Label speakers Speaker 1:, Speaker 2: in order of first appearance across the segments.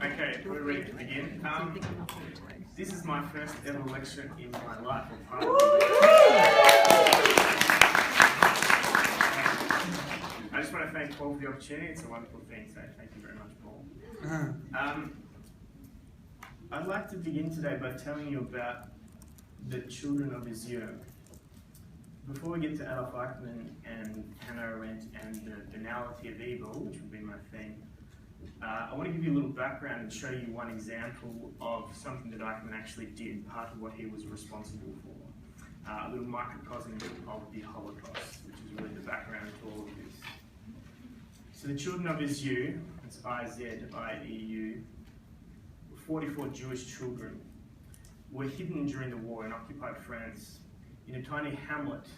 Speaker 1: Okay, we're ready to begin. This is my first ever lecture in my life. I just want to thank Paul for the opportunity. It's a wonderful thing, so thank you very much, Paul. I'd like to begin today by telling you about the children of Israel. Before we get to Adolf Eichmann and Hannah Arendt and the banality of evil, which will be my theme, I want to give you a little background and show you one example of something that Eichmann actually did, part of what he was responsible for. A little microcosm of the Holocaust, which is really the background to all of this. So the children of Israel, it's I-Z-I-E-U, 44 Jewish children, were hidden during the war in occupied France in a tiny hamlet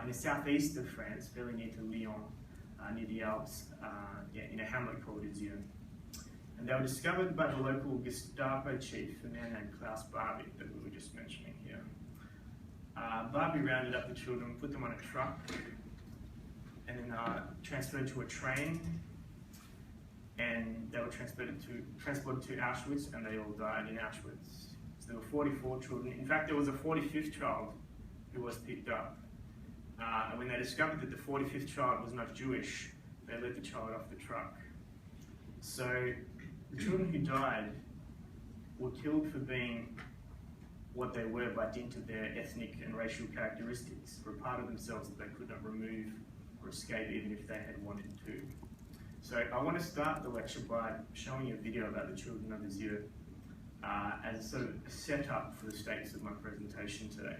Speaker 1: in the southeast of France, fairly near to Lyon, near the Alps, in a hamlet called Izieu. And they were discovered by the local Gestapo chief, a man named Klaus Barbie, that we were just mentioning here. Barbie rounded up the children, put them on a truck, and then transferred to a train, and they were transported to Auschwitz, and they all died in Auschwitz. So there were 44 children. In fact, there was a 45th child who was picked up. And when they discovered that the 45th child was not Jewish, they let the child off the truck. So the children who died were killed for being what they were by dint of their ethnic and racial characteristics, for a part of themselves that they could not remove or escape even if they had wanted to. So I want to start the lecture by showing you a video about the children of Israel as sort of a setup for the stakes of my presentation today.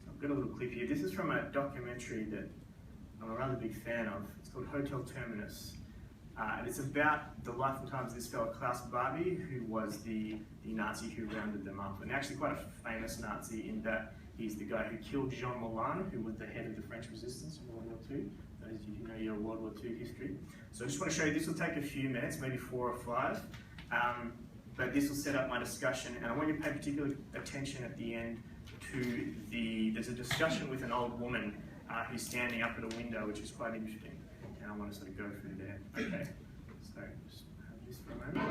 Speaker 1: I've got a little clip here. This is from a documentary that I'm a rather big fan of. It's called Hotel Terminus. And it's about the life and times of this fellow Klaus Barbie, who was the Nazi who rounded them up. And actually quite a famous Nazi in that he's the guy who killed Jean Moulin, who was the head of the French resistance in World War II. Those of you who know your World War II history. So I just want to show you, this will take a few minutes, maybe 4 or 5. But this will set up my discussion. And I want you to pay particular attention at the end to there's a discussion with an old woman who's standing up at a window, which is quite interesting. And I want to sort of go through there. Okay, so just have this for a moment.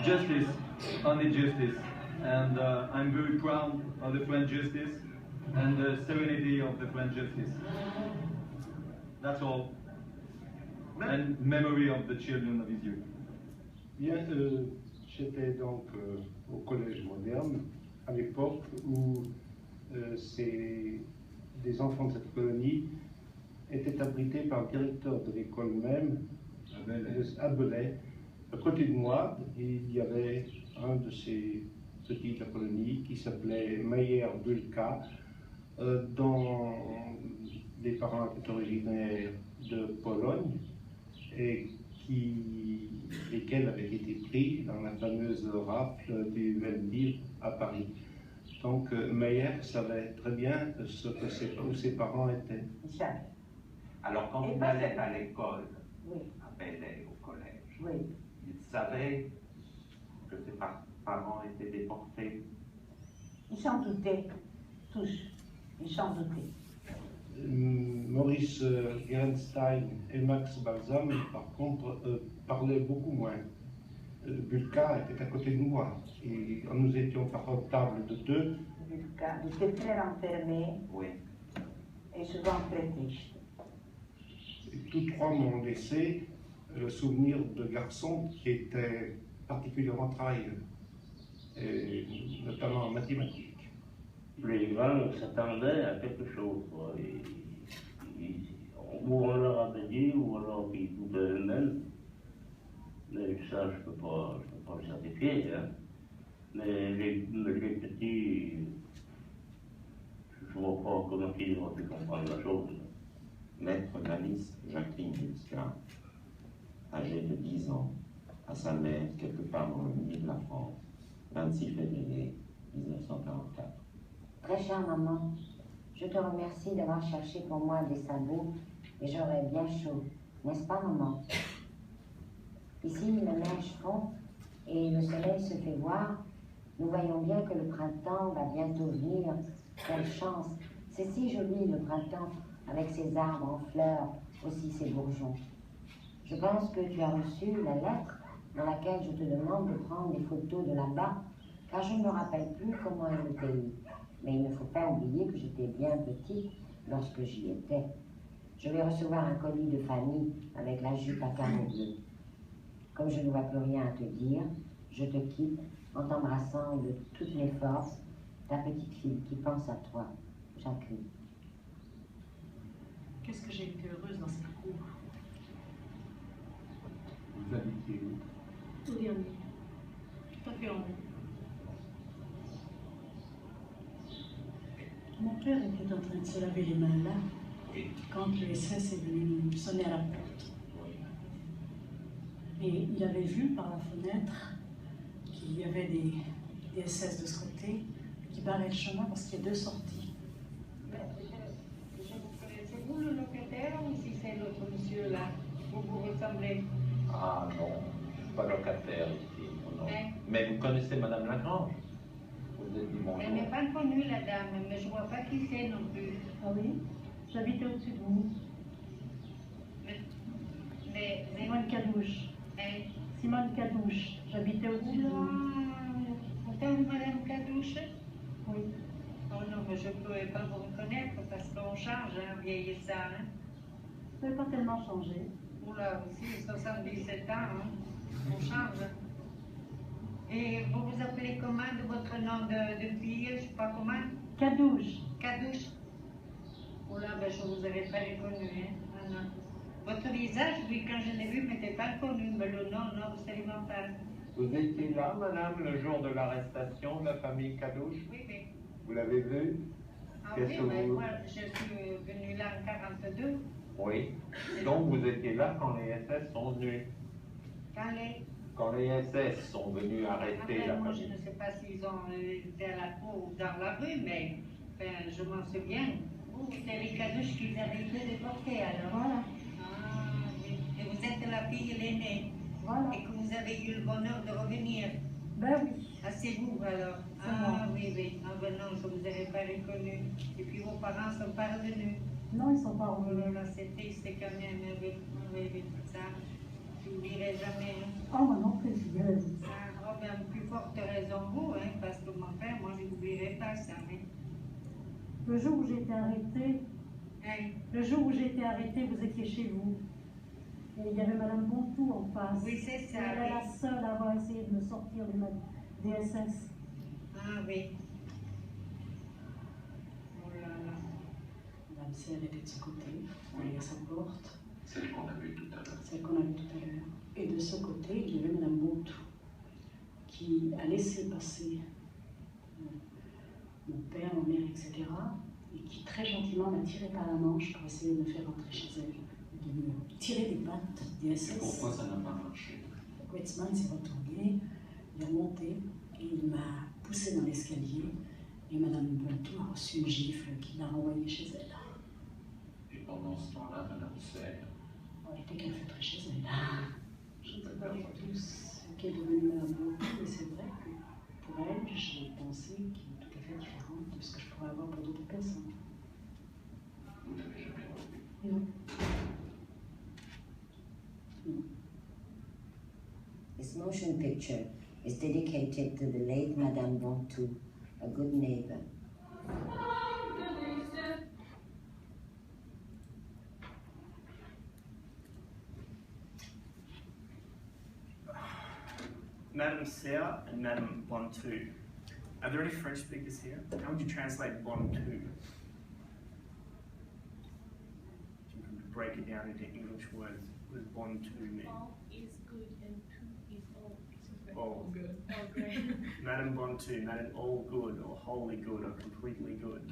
Speaker 2: Justice, only justice. And I'm very proud of the French justice and the serenity of the French justice. That's all. And memory of the children of Israel.
Speaker 3: Bien, j'étais donc au collège moderne à l'époque où des enfants de cette colonie étaient abrités par le directeur de l'école même, à Belay. À côté de moi, il y avait un de ces petits de la colonie qui s'appelait Meyer Bulka, dont les parents étaient originaires de Pologne et lesquels avaient été pris dans la fameuse rafle du Veldiv à Paris. Donc Meyer savait très bien où ses parents étaient.
Speaker 4: Alors quand vous allez à l'école, à Belley, au collège, il savait que ses parents étaient déportés.
Speaker 5: Ils s'en doutaient, tous, ils s'en doutaient.
Speaker 3: Maurice Gerenstein et Max Balsam, par contre, parlaient beaucoup moins. Bulka était à côté de moi et nous étions par table de 2.
Speaker 5: Bulka était très renfermé et souvent très triste.
Speaker 3: Tous 3 m'ont laissé le souvenir de garçons qui étaient particulièrement travailleux, notamment en mathématiques.
Speaker 6: Les grands s'attendaient à quelque chose. Ou on leur avait dit, ou alors ils doutaient eux-mêmes. Mais ça, je ne peux pas le certifier. Hein. Mais les petits, je ne vois pas comment ils ont pu comprendre la chose.
Speaker 4: Maître Malice Jacqueline Bulka, âgée de 10 ans, à sa mère quelque part dans le milieu de la France, 26 février 1944.
Speaker 7: Très chère maman, je te remercie d'avoir cherché pour moi des sabots et j'aurais bien chaud, n'est-ce pas maman? Ici, la neige fond et le soleil se fait voir Nous voyons bien que le printemps va bientôt venir. Quelle chance! C'est si joli le printemps, avec ses arbres en fleurs, aussi ses bourgeons. Je pense que tu as reçu la lettre dans laquelle je te demande de prendre des photos de là-bas, car je ne me rappelle plus comment est le pays. Mais il ne faut pas oublier que j'étais bien petite lorsque j'y étais. Je vais recevoir un colis de famille avec la jupe à carreaux bleus. Comme je ne vois plus rien à te dire, je te quitte en t'embrassant de toutes mes forces, ta petite fille qui pense à toi, Jacqueline.
Speaker 8: Qu'est-ce que j'ai été heureuse dans cette cour.
Speaker 3: Vous habitez où?
Speaker 8: Au dernier. Tout à fait en haut. Mon père était en train de se laver les mains là, quand le SS est venu nous sonner à la porte. Et il avait vu par la fenêtre qu'il y avait des SS de ce côté qui barraient le chemin parce qu'il y a deux sorties.
Speaker 9: C'est vous le locataire ou si c'est l'autre monsieur là? Vous vous ressemblez?
Speaker 10: Ah non, je ne suis pas locataire ici. Non.
Speaker 9: Hein?
Speaker 10: Mais vous connaissez Madame Lagrange? Vous êtes dit bonjour.
Speaker 9: Elle n'est pas connue la dame, mais je ne vois pas qui c'est non plus.
Speaker 8: Ah oui? J'habitais au-dessus de vous.
Speaker 9: Mais
Speaker 8: Simone Cadouche.
Speaker 9: hein?
Speaker 8: Simone Cadouche. J'habitais au-dessus de vous.
Speaker 9: Pourtant, Madame Cadouche?
Speaker 8: Oui.
Speaker 9: Oh non, mais je ne pouvais pas vous reconnaître parce qu'on change, hein, vieillissant. Hein?
Speaker 8: Vous n'avez pas tellement changé.
Speaker 9: Oula, aussi, 77 ans, hein? On change. Et vous vous appelez comment de votre nom de fille? Je ne sais pas comment.
Speaker 8: Cadouche.
Speaker 9: Cadouche. Oula, ben je ne vous avais pas reconnu. Hein? Ah, non. Votre visage, oui, quand je l'ai vu, ne m'était pas connu, mais le nom, non, absolument pas.
Speaker 10: Vous étiez là, madame, le jour de l'arrestation de la famille Cadouche?
Speaker 9: Oui, oui.
Speaker 10: Vous l'avez vu?
Speaker 9: Ah
Speaker 10: Qu'est-ce
Speaker 9: oui,
Speaker 10: que
Speaker 9: mais
Speaker 10: vous...
Speaker 9: moi, je suis venue là en 42.
Speaker 10: Oui. Donc vous étiez là quand les SS sont venus? Quand les SS sont venus arrêter
Speaker 9: Après,
Speaker 10: la
Speaker 9: moi, je
Speaker 10: famille.
Speaker 9: ne sais pas s'ils ont été à la cour ou dans la rue, mais enfin, je m'en souviens. Vous, c'est les Cadouches qui avaient été déportés, alors.
Speaker 8: Voilà.
Speaker 9: Ah, oui. Et vous êtes la fille l'aînée.
Speaker 8: Voilà.
Speaker 9: Et que vous avez eu le bonheur de revenir.
Speaker 8: Ben oui.
Speaker 9: Ah, c'est vous alors?
Speaker 8: C'est
Speaker 9: Ah
Speaker 8: moi.
Speaker 9: oui, oui. Ah ben non, je ne vous avais pas reconnu. Et puis vos parents ne sont pas revenus.
Speaker 8: Non, ils ne sont pas
Speaker 9: Oh
Speaker 8: revenus.
Speaker 9: là là, c'était quand même oui, oui, oui, ça. Je n'oublierai jamais. Hein.
Speaker 8: Oh, moi non plus, je dirais.
Speaker 9: Ah, oh, ben, plus forte raison vous, hein, parce que mon père, moi, je n'oublierai pas ça. Hein.
Speaker 8: Le jour où j'ai été arrêtée, vous étiez chez vous. Et il y avait Madame Bontou en face.
Speaker 9: Oui, c'est ça.
Speaker 8: Elle est la
Speaker 9: Oui.
Speaker 8: seule à avoir essayé de me sortir des SS.
Speaker 9: Ah oui. Oh là là.
Speaker 8: Madame C, elle était de ce côté, derrière sa porte.
Speaker 4: Celle qu'on a vue tout à l'heure.
Speaker 8: Celle qu'on a vue tout à l'heure. Et de ce côté, il y avait Madame Bontou, qui a laissé passer mon père, ma mère, etc. Et qui très gentiment m'a tiré par la manche pour essayer de me faire rentrer chez elle, de me tirer des pattes des SS.
Speaker 4: Et pourquoi ça n'a pas marché?
Speaker 8: Eichmann s'est retourné, il est monté et il m'a poussé dans l'escalier. Et Madame Bontou a reçu une gifle qui l'a renvoyée chez elle.
Speaker 4: Et pendant ce temps-là, Madame Serre,
Speaker 8: Elle était qu'elle fait très chez elle. Je ne sais pas du tout ce qu'est devenu Madame Bontou, mais c'est vrai que pour elle, j'ai une pensée qui est tout à fait différente de ce que je pourrais avoir pour d'autres personnes.
Speaker 4: vous n'avez jamais revu.
Speaker 8: Non. Non.
Speaker 7: This motion picture is dedicated to the late Madame Bontou, a good neighbor.
Speaker 1: Madame Serre and Madame Bontou. Are there any French speakers here? How would you translate Bontou? If you could break it down into English words, what does Bontou mean?
Speaker 11: All is good and two is all.
Speaker 1: All
Speaker 11: good. All great.
Speaker 1: Madame Bontou, Madame all good or wholly good or completely good.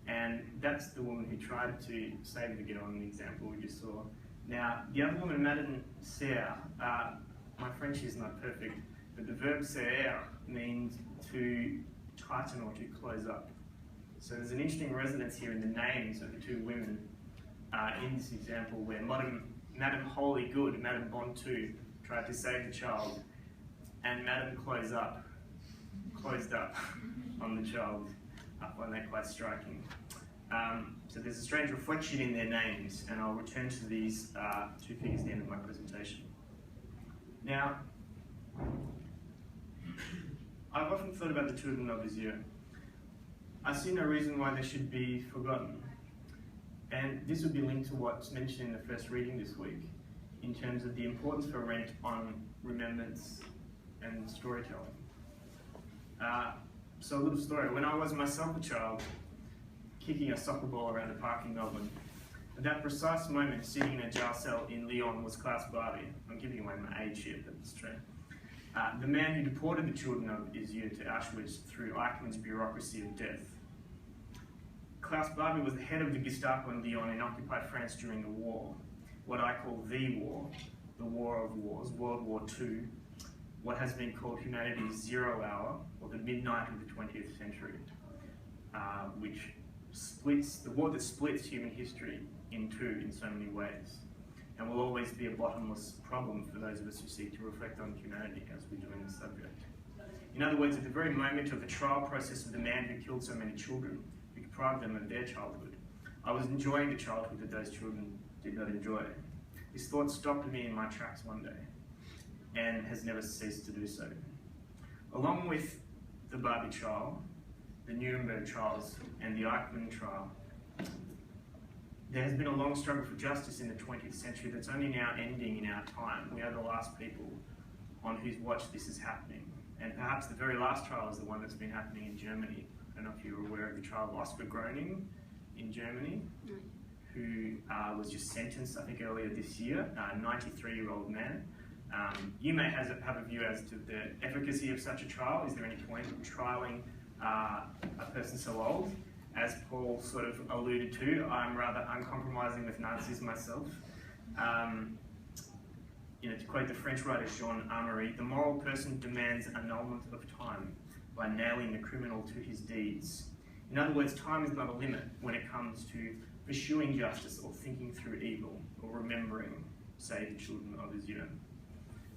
Speaker 1: And that's the woman who tried to save the girl in the example we just saw. Now, the other woman, Madame Serre, my French is not perfect, but the verb serrer means to tighten or to close up. So there's an interesting resonance here in the names of the two women in this example where Madame Wholly Good, Madame Bontou, tried to save the child, and Madame Close Up closed up on the child. I find that quite striking. So there's a strange reflection in their names, and I'll return to these two figures at the end of my presentation. Now, I've often thought about the children of Vizier. I see no reason why they should be forgotten. And this would be linked to what's mentioned in the first reading this week, in terms of the importance for Arendt on remembrance and storytelling. So a little story. When I was myself a child, kicking a soccer ball around a park in Melbourne, at that precise moment, sitting in a jail cell in Lyon was Klaus Barbie. I'm giving away my age here, but it's true. The man who deported the children of Vizier to Auschwitz through Eichmann's bureaucracy of death. Klaus Barbie was the head of the Gestapo in Lyon in occupied France during the war, what I call the war of wars, World War II, what has been called humanity's 0 hour, or the midnight of the 20th century, which splits, the war that splits human history in two in so many ways, and will always be a bottomless problem for those of us who seek to reflect on humanity as we do in this subject. In other words, at the very moment of the trial process of the man who killed so many children, who deprived them of their childhood, I was enjoying the childhood that those children did not enjoy. This thought stopped me in my tracks one day, and has never ceased to do so. Along with the Barbie trial, the Nuremberg trials, and the Eichmann trial, there has been a long struggle for justice in the 20th century that's only now ending in our time. We are the last people on whose watch this is happening. And perhaps the very last trial is the one that's been happening in Germany. I don't know if you're aware of the trial of Oscar Groening in Germany, who was just sentenced, I think, earlier this year, a 93-year-old man. You may have a view as to the efficacy of such a trial. Is there any point in trialing a person so old? As Paul sort of alluded to, I'm rather uncompromising with Nazis myself. To quote the French writer Jean Amery, the moral person demands annulment of time by nailing the criminal to his deeds. In other words, time is not a limit when it comes to pursuing justice or thinking through evil or remembering, say, the children of Vizier.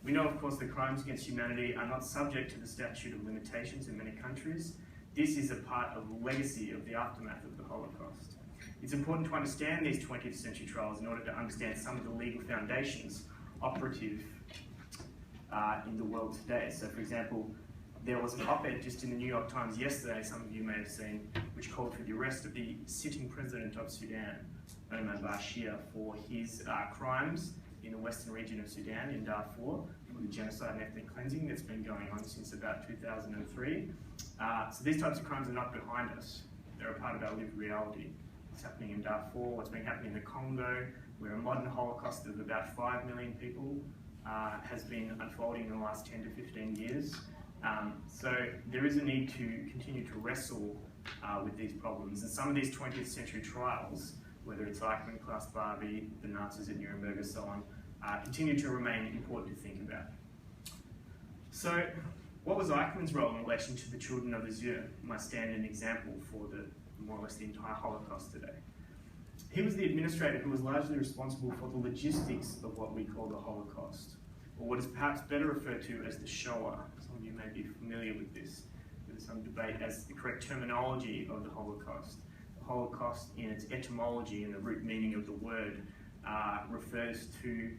Speaker 1: We know, of course, that crimes against humanity are not subject to the statute of limitations in many countries. This is a part of the legacy of the aftermath of the Holocaust. It's important to understand these 20th century trials in order to understand some of the legal foundations operative in the world today. So, for example, there was an op-ed just in the New York Times yesterday, some of you may have seen, which called for the arrest of the sitting president of Sudan, Omar Bashir, for his crimes in the western region of Sudan, in Darfur, for the genocide and ethnic cleansing that's been going on since about 2003. So these types of crimes are not behind us. They're a part of our lived reality. What's happening in Darfur, what's been happening in the Congo, where a modern Holocaust of about 5 million people has been unfolding in the last 10 to 15 years. So there is a need to continue to wrestle with these problems. And some of these 20th century trials, whether it's Eichmann, Klaus Barbie, the Nazis at Nuremberg, and so on, continue to remain important to think about. So, what was Eichmann's role in relation to the children of Vizier? Might stand an example for more or less the entire Holocaust today. He was the administrator who was largely responsible for the logistics of what we call the Holocaust, or what is perhaps better referred to as the Shoah. Some of you may be familiar with this. There's some debate as the correct terminology of the Holocaust. The Holocaust, in its etymology and the root meaning of the word, refers to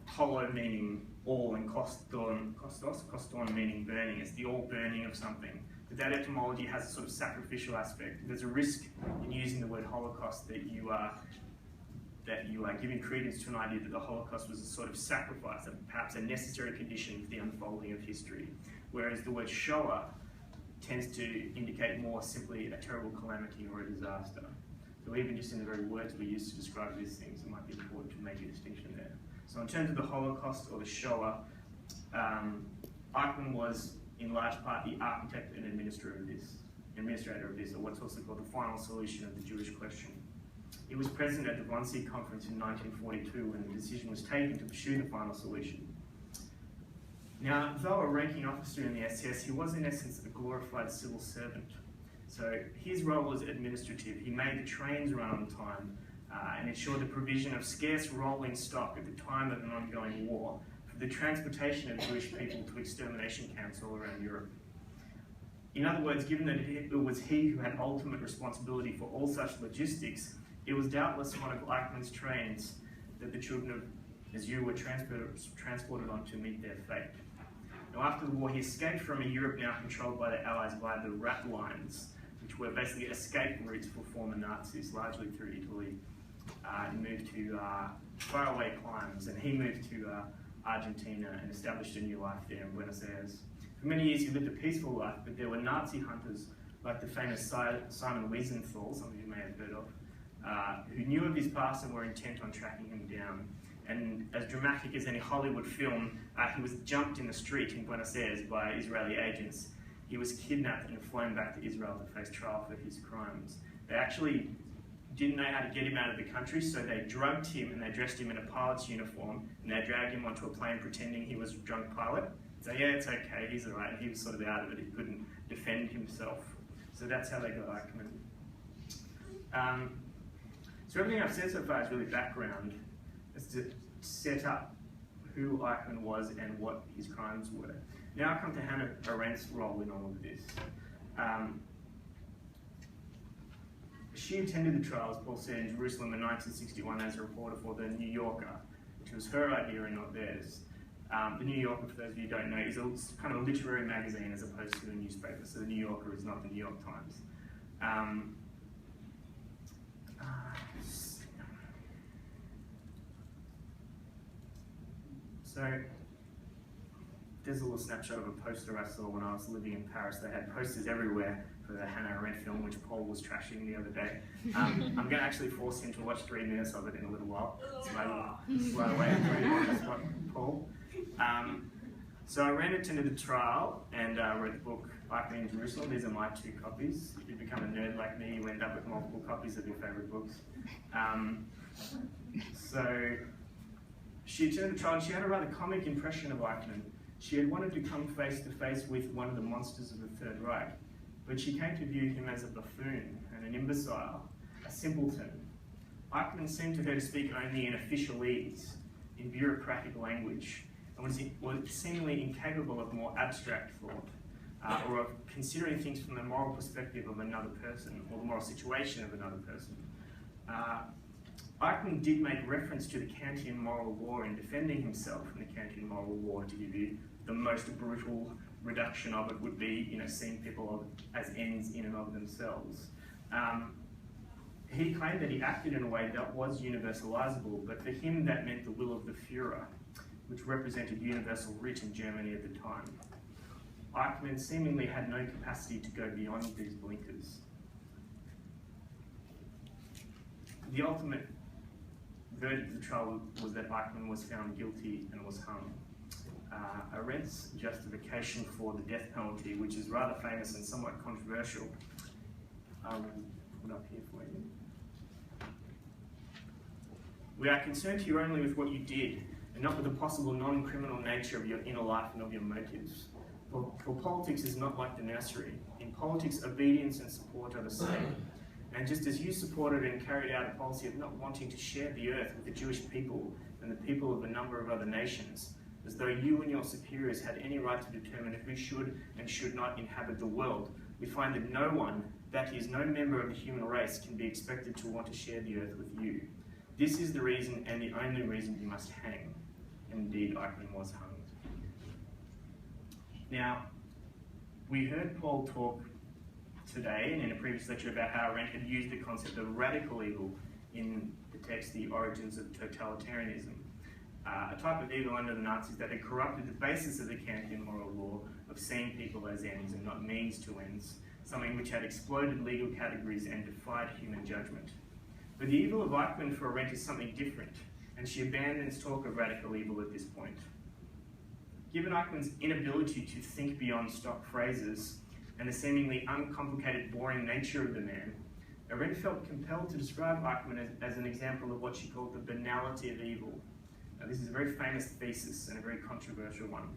Speaker 1: holo meaning all and koston meaning burning. It's the all burning of something. But that etymology has a sort of sacrificial aspect. There's a risk in using the word Holocaust that you are giving credence to an idea that the Holocaust was a sort of sacrifice, perhaps a necessary condition for the unfolding of history. Whereas the word Shoah tends to indicate more simply a terrible calamity or a disaster. So even just in the very words we use to describe these things, it might be important to make a distinction there. So in terms of the Holocaust or the Shoah, Eichmann was in large part the architect and administrator of this, or what's also called the final solution of the Jewish question. He was present at the Wannsee Conference in 1942 when the decision was taken to pursue the final solution. Now, though a ranking officer in the SS, he was in essence a glorified civil servant. So his role was administrative. He made the trains run on time and ensured the provision of scarce rolling stock at the time of an ongoing war for the transportation of Jewish people to extermination camps all around Europe. In other words, given that it was he who had ultimate responsibility for all such logistics, it was doubtless one of Eichmann's trains that the children of Azu were transported on to meet their fate. Now, after the war, he escaped from a Europe now controlled by the Allies via the rat lines, which were basically escape routes for former Nazis, largely through Italy. He moved to faraway climes, and he moved to Argentina and established a new life there in Buenos Aires. For many years, he lived a peaceful life, but there were Nazi hunters like the famous Simon Wiesenthal, some of you may have heard of, who knew of his past and were intent on tracking him down. And as dramatic as any Hollywood film, he was jumped in the street in Buenos Aires by Israeli agents. He was kidnapped and flown back to Israel to face trial for his crimes. They actually didn't know how to get him out of the country, so they drugged him and they dressed him in a pilot's uniform, and they dragged him onto a plane pretending he was a drunk pilot. So yeah, it's okay, he's all right. And he was sort of out of it, he couldn't defend himself. So that's how they got Eichmann. So everything I've said so far is really background. It's to set up who Eichmann was and what his crimes were. Now I come to Hannah Arendt's role in all of this. She attended the trials, Paul said, in Jerusalem in 1961 as a reporter for The New Yorker, which was her idea and not theirs. The New Yorker, for those of you who don't know, is a kind of literary magazine as opposed to a newspaper. So The New Yorker is not the New York Times. So there's a little snapshot of a poster I saw when I was living in Paris. They had posters everywhere for the Hannah Arendt film, which Paul was trashing the other day. I'm going to actually force him to watch 3 minutes of it in a little while. So I will slow away on this one, Paul. So Arendt attended the trial and wrote the book Eichmann in Jerusalem. These are my 2 copies. If you become a nerd like me, you end up with multiple copies of your favourite books. So she attended the trial and she had a rather comic impression of Eichmann. She had wanted to come face to face with one of the monsters of the Third Reich, but she came to view him as a buffoon and an imbecile, a simpleton. Eichmann seemed to her to speak only in officialese, in bureaucratic language, and was seemingly incapable of more abstract thought, or of considering things from the moral perspective of another person, or the moral situation of another person. Eichmann did make reference to the Kantian moral law in defending himself in the Kantian moral law. To give you the most brutal reduction of it would be, seeing people as ends in and of themselves. He claimed that he acted in a way that was universalizable, but for him that meant the will of the Führer, which represented universal reach in Germany at the time. Eichmann seemingly had no capacity to go beyond these blinkers. The ultimate verdict of the trial was that Eichmann was found guilty and was hung. Arendt's justification for the death penalty, which is rather famous and somewhat controversial, I will put up here for you. We are concerned here only with what you did, and not with the possible non-criminal nature of your inner life and of your motives. For politics is not like the nursery. In politics, obedience and support are the same. And just as you supported and carried out a policy of not wanting to share the earth with the Jewish people and the people of a number of other nations, as though you and your superiors had any right to determine who should and should not inhabit the world, we find that no one, that is, no member of the human race, can be expected to want to share the earth with you. This is the reason and the only reason you must hang. Indeed, Eichmann was hung. Now, we heard Paul talk today and in a previous lecture about how Arendt had used the concept of radical evil in the text The Origins of Totalitarianism, a type of evil under the Nazis that had corrupted the basis of the Kantian moral law of seeing people as ends and not means to ends, something which had exploded legal categories and defied human judgment. But the evil of Eichmann for Arendt is something different, and she abandons talk of radical evil at this point. Given Eichmann's inability to think beyond stock phrases and the seemingly uncomplicated, boring nature of the man, Arendt felt compelled to describe Eichmann as an example of what she called the banality of evil. Now, this is a very famous thesis and a very controversial one.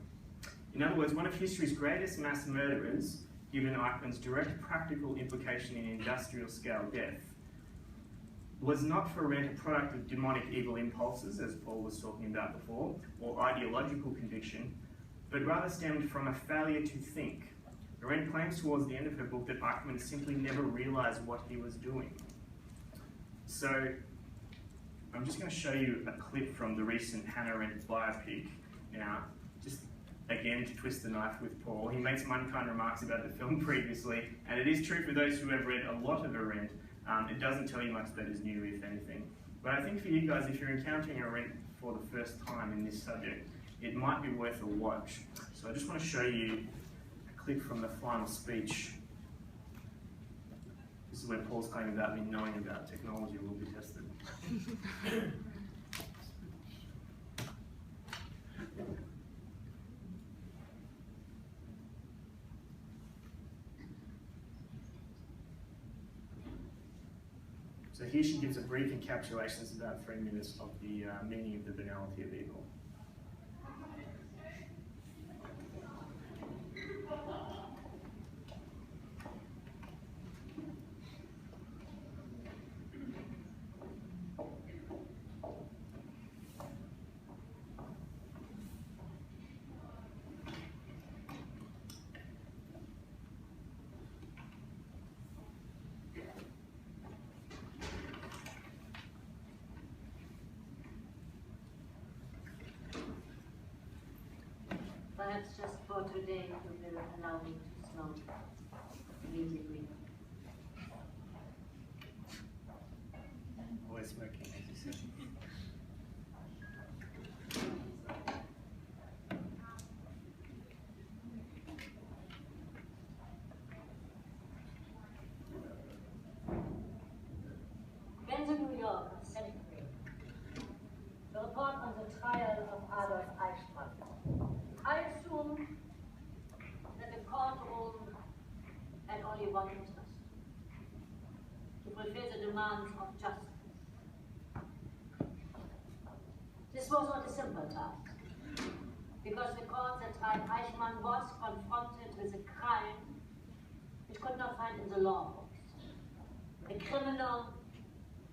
Speaker 1: In other words, one of history's greatest mass murderers, given Eichmann's direct practical implication in industrial-scale death, was not for Arendt a product of demonic evil impulses, as Paul was talking about before, or ideological conviction, but rather stemmed from a failure to think, Arendt claims towards the end of her book that Eichmann simply never realized what he was doing. So, I'm just going to show you a clip from the recent Hannah Arendt biopic now, just again to twist the knife with Paul. He made some unkind remarks about the film previously, and it is true for those who have read a lot of Arendt. It doesn't tell you much that is new, if anything. But I think for you guys, if you're encountering Arendt for the first time in this subject, it might be worth a watch. So I just want to show you a clip from the final speech. This is where Paul's claim about me knowing about technology will be tested. So here she gives a brief encapsulation, it's about 3 minutes, of the meaning of the banality of evil.
Speaker 12: Perhaps just for today you will allow me to smoke immediately.
Speaker 1: Always smoking, as you said.
Speaker 12: When the New Yorker sent me the report on the trial of Adolf Eichmann, I assumed that the courtroom had only one interest: to fulfill the demands of justice. This was not a simple task, because the court that tried Eichmann was confronted with a crime it could not find in the law books. A criminal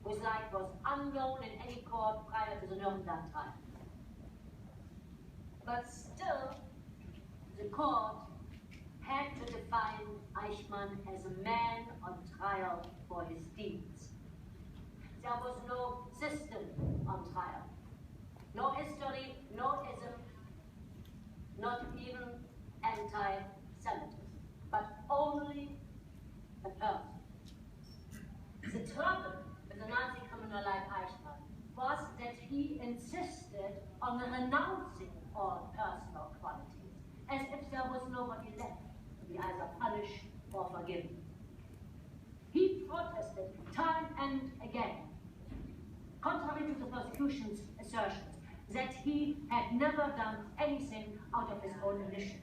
Speaker 12: whose life was unknown in any court prior to the Nuremberg trial. But still, the court had to define Eichmann as a man on trial for his deeds. There was no system on trial. No history, no ism, not even anti-Semitism, but only a person. The trouble with a Nazi criminal like Eichmann was that he insisted on renouncing all personal qualities, as if there was nobody left to be either punished or forgiven. He protested time and again, contrary to the prosecution's assertions, that he had never done anything out of his own initiative,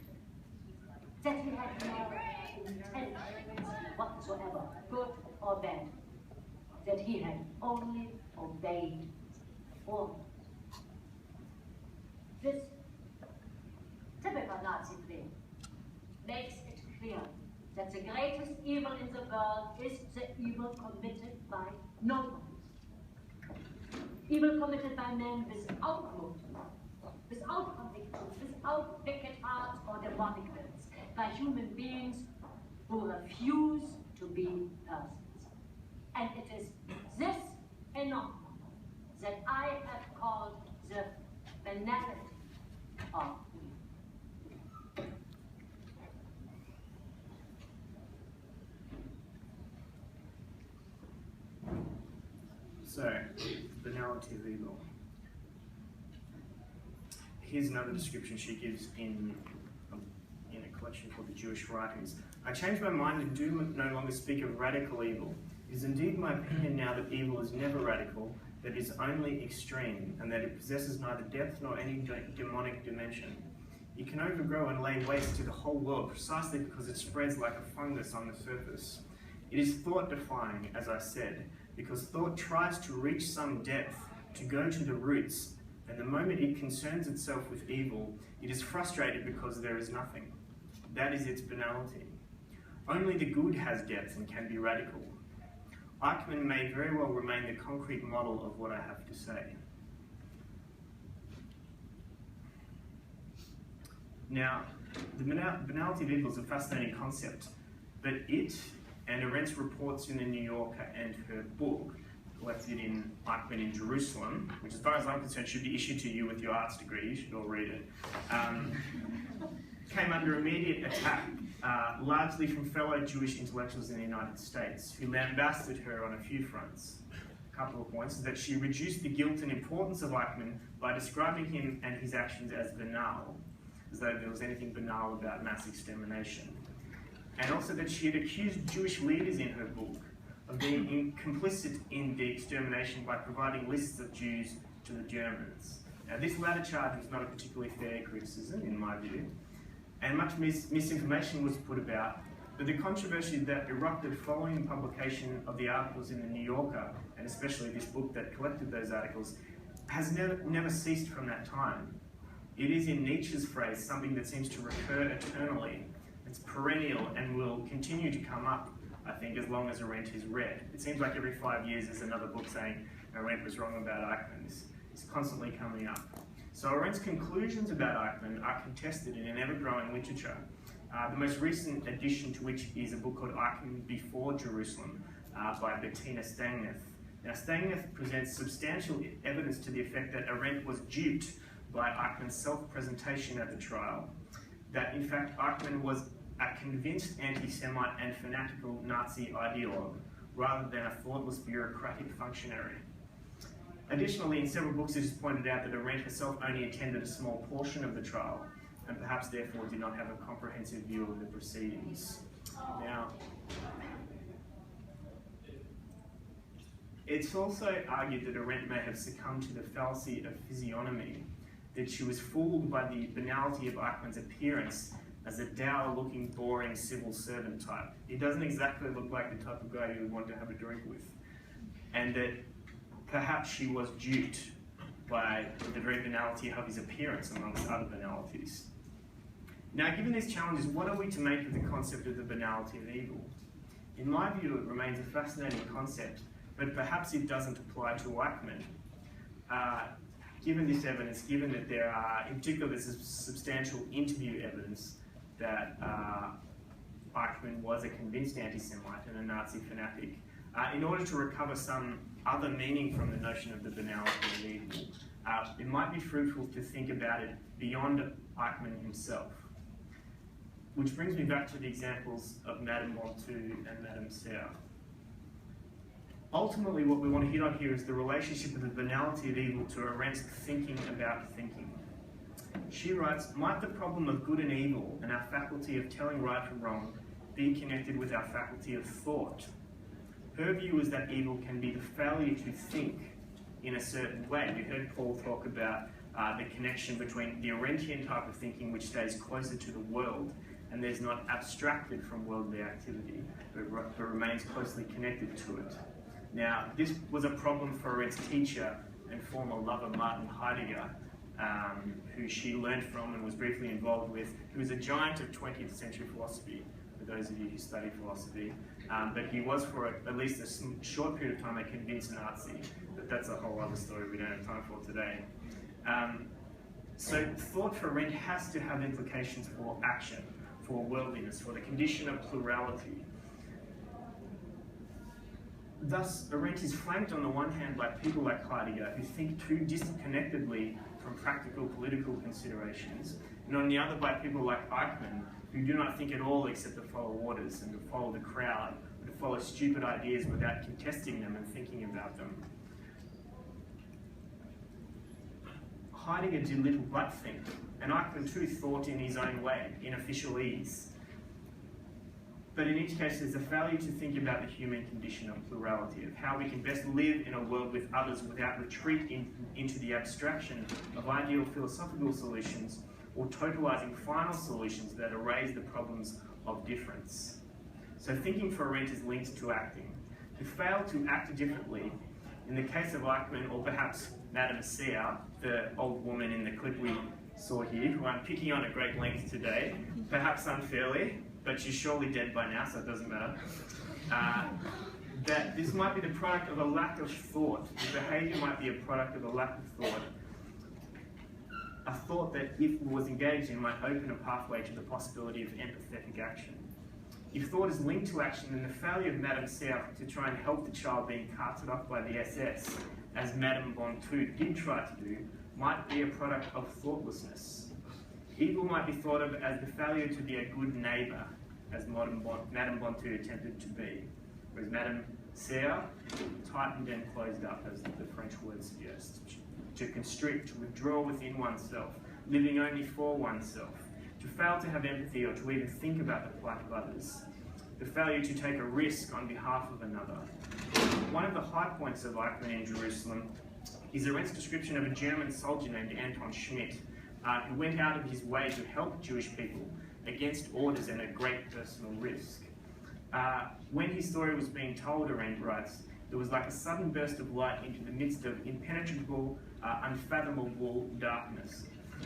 Speaker 12: that he had no intentions whatsoever, good or bad, that he had only obeyed orders. This typical Nazi claim makes it clear that the greatest evil in the world is the evil committed by nobody. Evil committed by men without motive, without convictions, without wicked hearts or demonic wills, by human beings who refuse to be persons. And it is this phenomenon that I have called the banality of evil.
Speaker 1: So, banality of evil. Here's another description she gives in a collection called the Jewish Writings. I changed my mind and do no longer speak of radical evil. It is indeed my opinion now that evil is never radical, that it is only extreme, and that it possesses neither depth nor any demonic dimension. It can overgrow and lay waste to the whole world precisely because it spreads like a fungus on the surface. It is thought-defying, as I said, because thought tries to reach some depth, to go to the roots, and the moment it concerns itself with evil, it is frustrated because there is nothing. That is its banality. Only the good has depth and can be radical. Eichmann may very well remain the concrete model of what I have to say. Now, The banality of evil is a fascinating concept, but it and Arendt's reports in the New Yorker and her book, collected in Eichmann in Jerusalem, which as far as I'm concerned should be issued to you with your arts degree, you should all read it, came under immediate attack, largely from fellow Jewish intellectuals in the United States, who lambasted her on a few fronts. A couple of points is that she reduced the guilt and importance of Eichmann by describing him and his actions as banal, as though there was anything banal about mass extermination. And also that she had accused Jewish leaders in her book of being complicit in the extermination by providing lists of Jews to the Germans. Now, this latter charge was not a particularly fair criticism, in my view, and much misinformation was put about, but the controversy that erupted following the publication of the articles in the New Yorker, and especially this book that collected those articles, has never ceased from that time. It is, in Nietzsche's phrase, something that seems to recur eternally. It's perennial and will continue to come up, I think, as long as Arendt is read. It seems like every 5 years there's another book saying Arendt was wrong about Eichmann. It's constantly coming up. So Arendt's conclusions about Eichmann are contested in an ever-growing literature. The most recent addition to which is a book called Eichmann Before Jerusalem by Bettina Stangneth. Now, Stangneth presents substantial evidence to the effect that Arendt was duped by Eichmann's self-presentation at the trial, that in fact Eichmann was a convinced anti-Semite and fanatical Nazi ideologue, rather than a thoughtless bureaucratic functionary. Additionally, in several books it is pointed out that Arendt herself only attended a small portion of the trial, and perhaps therefore did not have a comprehensive view of the proceedings. Now, it's also argued that Arendt may have succumbed to the fallacy of physiognomy, that she was fooled by the banality of Eichmann's appearance as a dour-looking, boring civil servant type. He doesn't exactly look like the type of guy you would want to have a drink with. And that perhaps she was duped by the very banality of his appearance, amongst other banalities. Now, given these challenges, what are we to make of the concept of the banality of evil? In my view, it remains a fascinating concept, but perhaps it doesn't apply to Eichmann. Given this evidence, given that there are, in particular, there's substantial interview evidence that Eichmann was a convinced anti-Semite and a Nazi fanatic, in order to recover some other meaning from the notion of the banality of evil, it might be fruitful to think about it beyond Eichmann himself. Which brings me back to the examples of Madame Bontu and Madame Serre. Ultimately, what we want to hit on here is the relationship of the banality of evil to Arendt's thinking about thinking. She writes, might the problem of good and evil and our faculty of telling right from wrong be connected with our faculty of thought? Her view is that evil can be the failure to think in a certain way. We heard Paul talk about the connection between the Arendtian type of thinking, which stays closer to the world, and there's not abstracted from worldly activity, but remains closely connected to it. Now, this was a problem for Arendt's teacher and former lover, Martin Heidegger, who she learned from and was briefly involved with, who was a giant of 20th century philosophy, for those of you who study philosophy. But he was, for at least a short period of time, a convinced Nazi. But that's a whole other story we don't have time for today. So thought for Arendt has to have implications for action, for worldliness, for the condition of plurality. Thus, Arendt is flanked on the one hand by people like Heidegger, who think too disconnectedly from practical political considerations, and on the other by people like Eichmann, who do not think at all except to follow orders and to follow the crowd, or to follow stupid ideas without contesting them and thinking about them. Heidegger did little but think, and Eichmann too thought in his own way, in officialese. But in each case, there's a failure to think about the human condition of plurality, of how we can best live in a world with others without retreat into the abstraction of ideal philosophical solutions or totalizing final solutions that erase the problems of difference. So thinking for Arendt is linked to acting. To fail to act differently, in the case of Eichmann, or perhaps Madame Serre, the old woman in the clip we saw here, who I'm picking on at great length today, perhaps unfairly, but she's surely dead by now, so it doesn't matter, that this might be the product of a lack of thought. The behaviour might be a product of a lack of thought. a thought that, if it was engaged in, might open a pathway to the possibility of empathetic action. If thought is linked to action, then the failure of Madame Serre to try and help the child being carted off by the SS, as Madame Bontu did try to do, might be a product of thoughtlessness. Evil might be thought of as the failure to be a good neighbour, as Madame Bontu attempted to be, whereas Madame Serre tightened and closed up, as the French word suggests, to constrict, to withdraw within oneself, living only for oneself, to fail to have empathy or to even think about the plight of others, the failure to take a risk on behalf of another. One of the high points of Eichmann in Jerusalem is Arendt's description of a German soldier named Anton Schmidt, who went out of his way to help Jewish people against orders and at great personal risk. When his story was being told, Arendt writes, there was like a sudden burst of light into the midst of impenetrable, unfathomable darkness.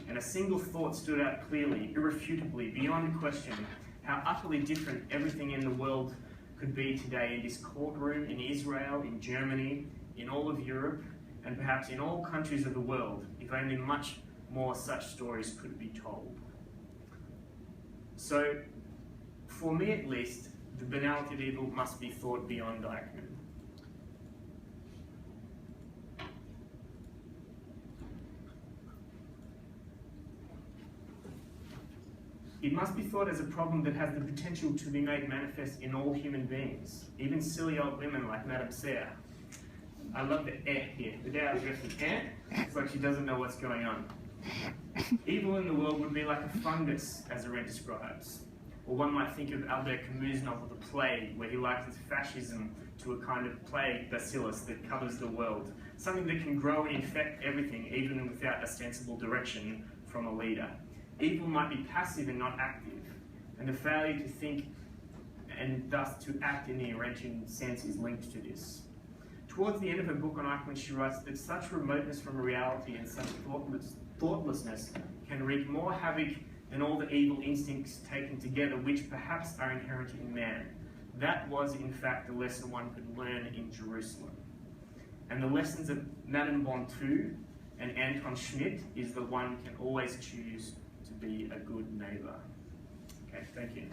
Speaker 1: And a single thought stood out clearly, irrefutably, beyond question, how utterly different everything in the world could be today in this courtroom, in Israel, in Germany, in all of Europe, and perhaps in all countries of the world, if only much more such stories could be told. So, for me at least, the banality of evil must be thought beyond Eichmann. It must be thought as a problem that has the potential to be made manifest in all human beings, even silly old women like Madame Serre. I love the here. The day I was dressed in it's like she doesn't know what's going on. Evil in the world would be like a fungus, as Arendt describes. Or one might think of Albert Camus' novel The Plague, where he likens fascism to a kind of plague bacillus that covers the world, something that can grow and infect everything, even without ostensible direction from a leader. Evil might be passive and not active, and the failure to think and thus to act in the Arendtian sense is linked to this. Towards the end of her book on Eichmann, she writes that such remoteness from reality and such thoughtlessness can wreak more havoc than all the evil instincts taken together, which perhaps are inherent in man. That was, in fact, the lesson one could learn in Jerusalem. And the lessons of Madame Bontu and Anton Schmidt is that one can always choose to be a good neighbour. Okay, thank you.